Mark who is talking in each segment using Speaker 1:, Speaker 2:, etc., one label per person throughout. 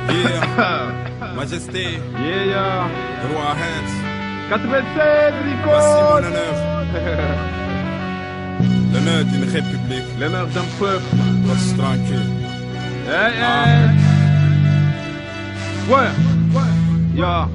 Speaker 1: Yeah, Majesté,
Speaker 2: Yeah,
Speaker 1: Roi Hans,
Speaker 2: 96 Rico.
Speaker 1: voici mon honneur. L'honneur d'une république,
Speaker 2: L'honneur d'un peuple.
Speaker 1: reste tranquille.
Speaker 2: Hey. Ouais. Yeah.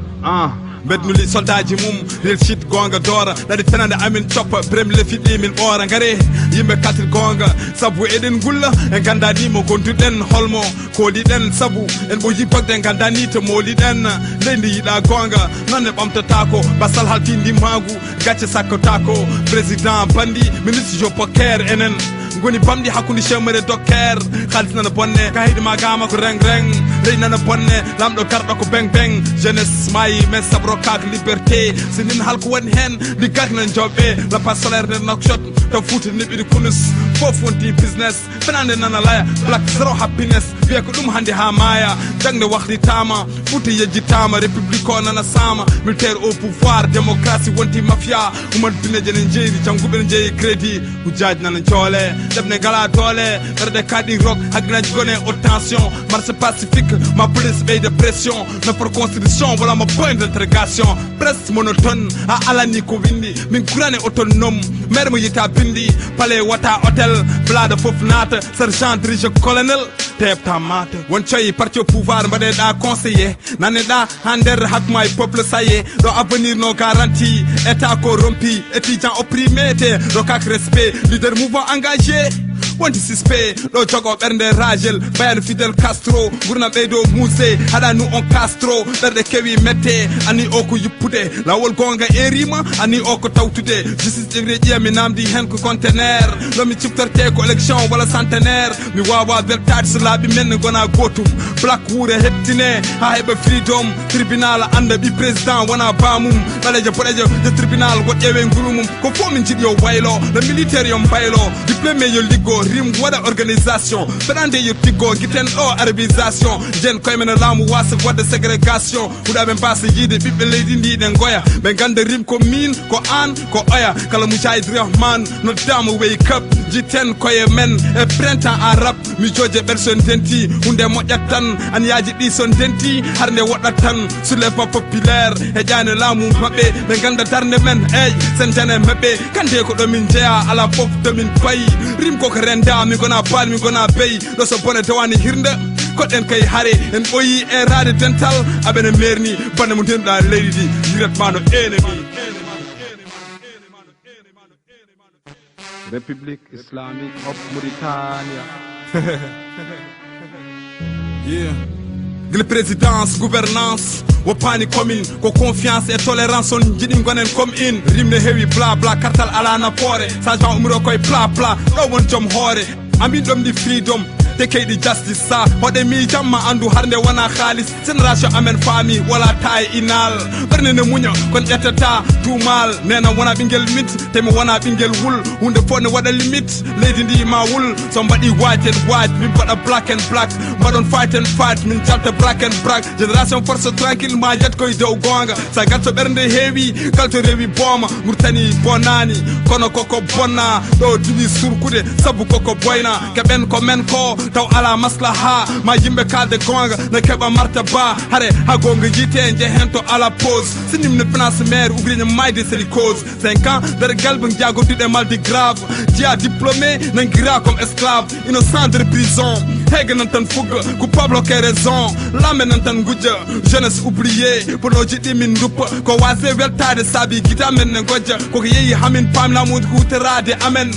Speaker 1: mbed mi li soldaji mum real shit gonga doora nadi tenande amin coppa brem le fiɗɗi min ɓoora ngare yimɓe katir gonga sabu eɗen gulla e gandanimo gonduɗen holmo kooliɗen sabu en ɓoyi bagde e gandani to mooliɗen leydi yiɗa gonga nonne ɓamtatako basal haltindi magu gacce sakkotako président bandi ministre jo poker enen goni bamɗi hakkude chemere docker halis nana bonne kayidema gama ko reng reng ley nana bonne lamɗo garɗo ko beng beng jeunesse mayi mais sabro kak liberté so nin halko woni hen ɗi gagnan joɓɓe lapas solaire nder nokshot taw fouta neɓiɗi kunus foof wonti business fenande nana laya black zéro happiness wiye ko ɗum hande ha maaya jangde wahlitama fouta yejjitama république o nana sama militaire au pouvoir démocratie wonti mafia umat bineje ne jeeri jangguɓe ne jeeyi crédit hujjaji nana joole ɗebne gala doole ɓerde kaɗi rok hagginaji gone haute tension marché pacifique ma police ɓeyde pression nafar constitution voilà ma point d'interrogation presse monotone a alani ko windi min kurane autonome maire mo yita bindi palais wata hôtel blada foof naata sergent dirige colonel tebta mata won coyi parti au pouvoir mbaɗeɗa conseiller naneɗa ha nder hakkuma e peuple saye ɗo avenir no garanti état ko rompi étudiant opprimé te rokak respect leader mouvement engagé wonti suspect ɗo jogo ɓernde ragel bayano fidel castro gurna ɓeydo musé haɗa nu on castro ɓerɗe kewi mette ani o ko yippude lawol gonga erima ani o ko tawtude justice ƴewre ƴiyami namdi hen ko contenaire nomi ciftorte ko élection walla centenaire mi wawa weltade so laaɓi men gona gotum black wuure heɓtine ha heɓa freedom tribunal anda ɓi président wona bamum ɓalejo boɗejo de tribunal go ƴeewe nguru mum ko fo min jiiɗi yo waylo no militaire yo mbaylo diplômé yo liggo rim waɗa organisation fenande yo tiggo guiten ɗo arabisation jen koye men laamu wasa wadde ségrégation huɗaɓe mbasa yiide ɓiɓɓe leydi ndi ɗe goya ɓe ganda rim ko min ko an ko oya kala moujahid rahman noddama wake up jiten koye men e printemps arabe mijoje ɓer son denti hunde moƴƴat tan an yaaji ɗi son denti har nde woɗɗat tan soulèvement populaire e ƴane laamu maɓɓe ɓe ganda darde men eyyi sen jane maɓɓe kande ko ɗomin jeeya ala foof domin payi rim koko renda mi gona baal mi gona beyi ɗo so bone dawani hirde koɗɗen kay haare en ɓoyi e rade dental aɓene merni bande mo ndenɗa leydi ndi yiratma no ennemi.
Speaker 2: République islamique of Mauritania.
Speaker 1: Yeah. Guila présidence gouvernance woppani commune ko confiance et tolérance on jiiɗi gonen comme in rimne heewi bla bla kartal ala nafoore changement umro koye pla pla ɗo won joom hoore amin ɗom ɗi freedom te keyɗi justice sa hoɗe mi jamma andu harde wona haalis génération amen faami wala ta e inal ɓerne ne muña kon ƴettata tuumal nena wona ɓinguel mit temi wona ɓinguel wul hunde fof ne waɗa limite leydi ndi ma wul so mbaɗi waaj en waaj min mbaɗa black and black mbaɗon fight and fight min jalta black and black génération force tranquille ma jet koye dow gonga sa gat so ɓernde heewi kalto rewi booma murtani bonnani kono koko bonna ɗo duɓi surkude saabu koko boyna keɓen ko men ko taw ala maslaha ma yimɓe kalde gonga ne keɓa martaba hare ha gonga yite jehen to ala pause sinimne finance maire ouvrier mayde c'est cause 5 ans nder galbe jagoduɗe malde grave dia diplômé nanguira comme esclave innocent nder prison hege nan tan fugga coupable ke raison lambe nan tan gujja jeunesse oublié pono jiɗɗi min duppa ko wase weltade saabi guita men ne gojja koko yeehi hamin pamlamude hutorade amen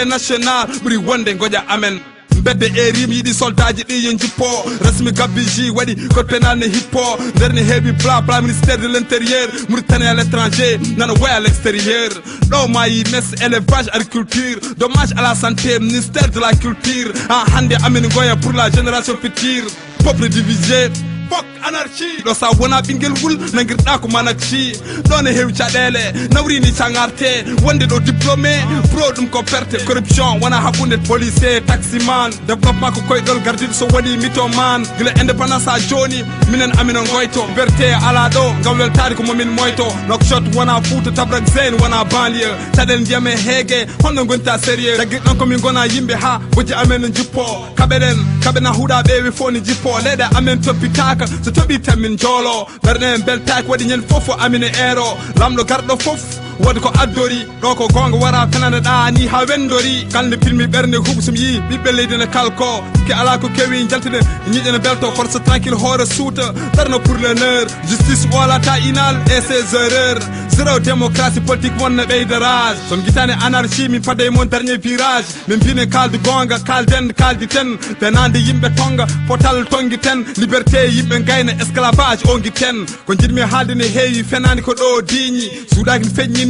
Speaker 1: international ɓuuri wonde goƴa amen bedde e rim yiɗi soldaji ɗi yo jippo rasmi gabbiji waɗi code pénal ne hippo nder ne heewi bla bla ministère de l' intérieur Mauritanie à l' étranger nana woya à l' extérieur ɗo mayi mess élevage agriculture dommage à la santé ministère de la culture ha hande amin goya pour la génération future peuple divisé fuck anarchie ɗo sa wona ɓinguel wul nagirɗa ko manakci ɗon e heewi caɗele nawrini cagarte wonde ɗo diplômé pro ɗum ko perte corruption wona hakkude policier taximan développement ko koyɗol gardiɗo so woni mytoman gila indépendance ha joni minen amina goyto liberté ala ɗo ngam weltade ko momin moyto nokshot wona fouta tabrak zeyne wona banlieue caɗele ndiyam e heege honno gonta sérieux tagguiɗon komin gona yimɓe ha bojji amen no jippo kaɓena huuɗa ɓeewi fo ne jippo leyɗe amen toppitaka so toɓi tan min joolo darɗen en beltaki waɗi ñande fof amin e eero lamɗo garɗo fof wodi ko addori ɗo ko gonga wara fenande ɗa ni ha wendori kalde pilmi ɓernde huɓo somi yi ɓiɓɓe leydi ne kalko ke ala ko kewi jaltide ñiƴene belto force tranquille hoore suuta darno pour l'honneur justice olata inal et ses erreurs zéro démocratie politique wonno ɓeydarage son guitane anarchie min fadde mon dernier virage min mbine kalde gonga kalden kaldi ten tenande yimɓe tonga potal tongi ten liberté yimɓe gayna esclavage ongi ten ko jiɗmi haalde ne heewi fenani ko ɗo diñi suudaki ne feƴñini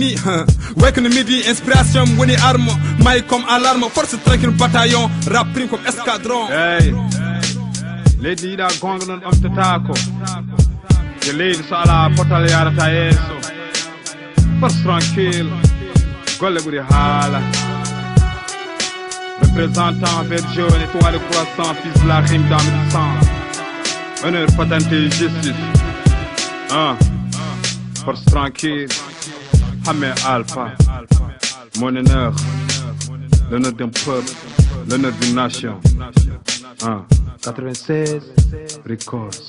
Speaker 1: way kono midi inspiration woni arme may comme alarme force tranquille bataillon rap prime comme escadron
Speaker 2: Hey, leydi yiɗa gonga noon ɓamtatako yo leydi so ala potal yarata yeeso force tranquille golle ɓuuri haala représentant vert jaune étoile croissant fils de la rime dame du sang honneur paternité et justice force tranquille Hammer Alpha mon honneur l'honneur d'un peuple l'honneur d'une nation 96 Records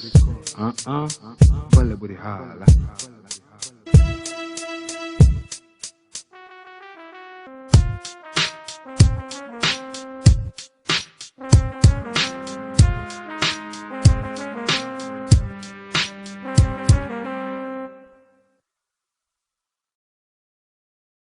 Speaker 2: golle ɓuuri haala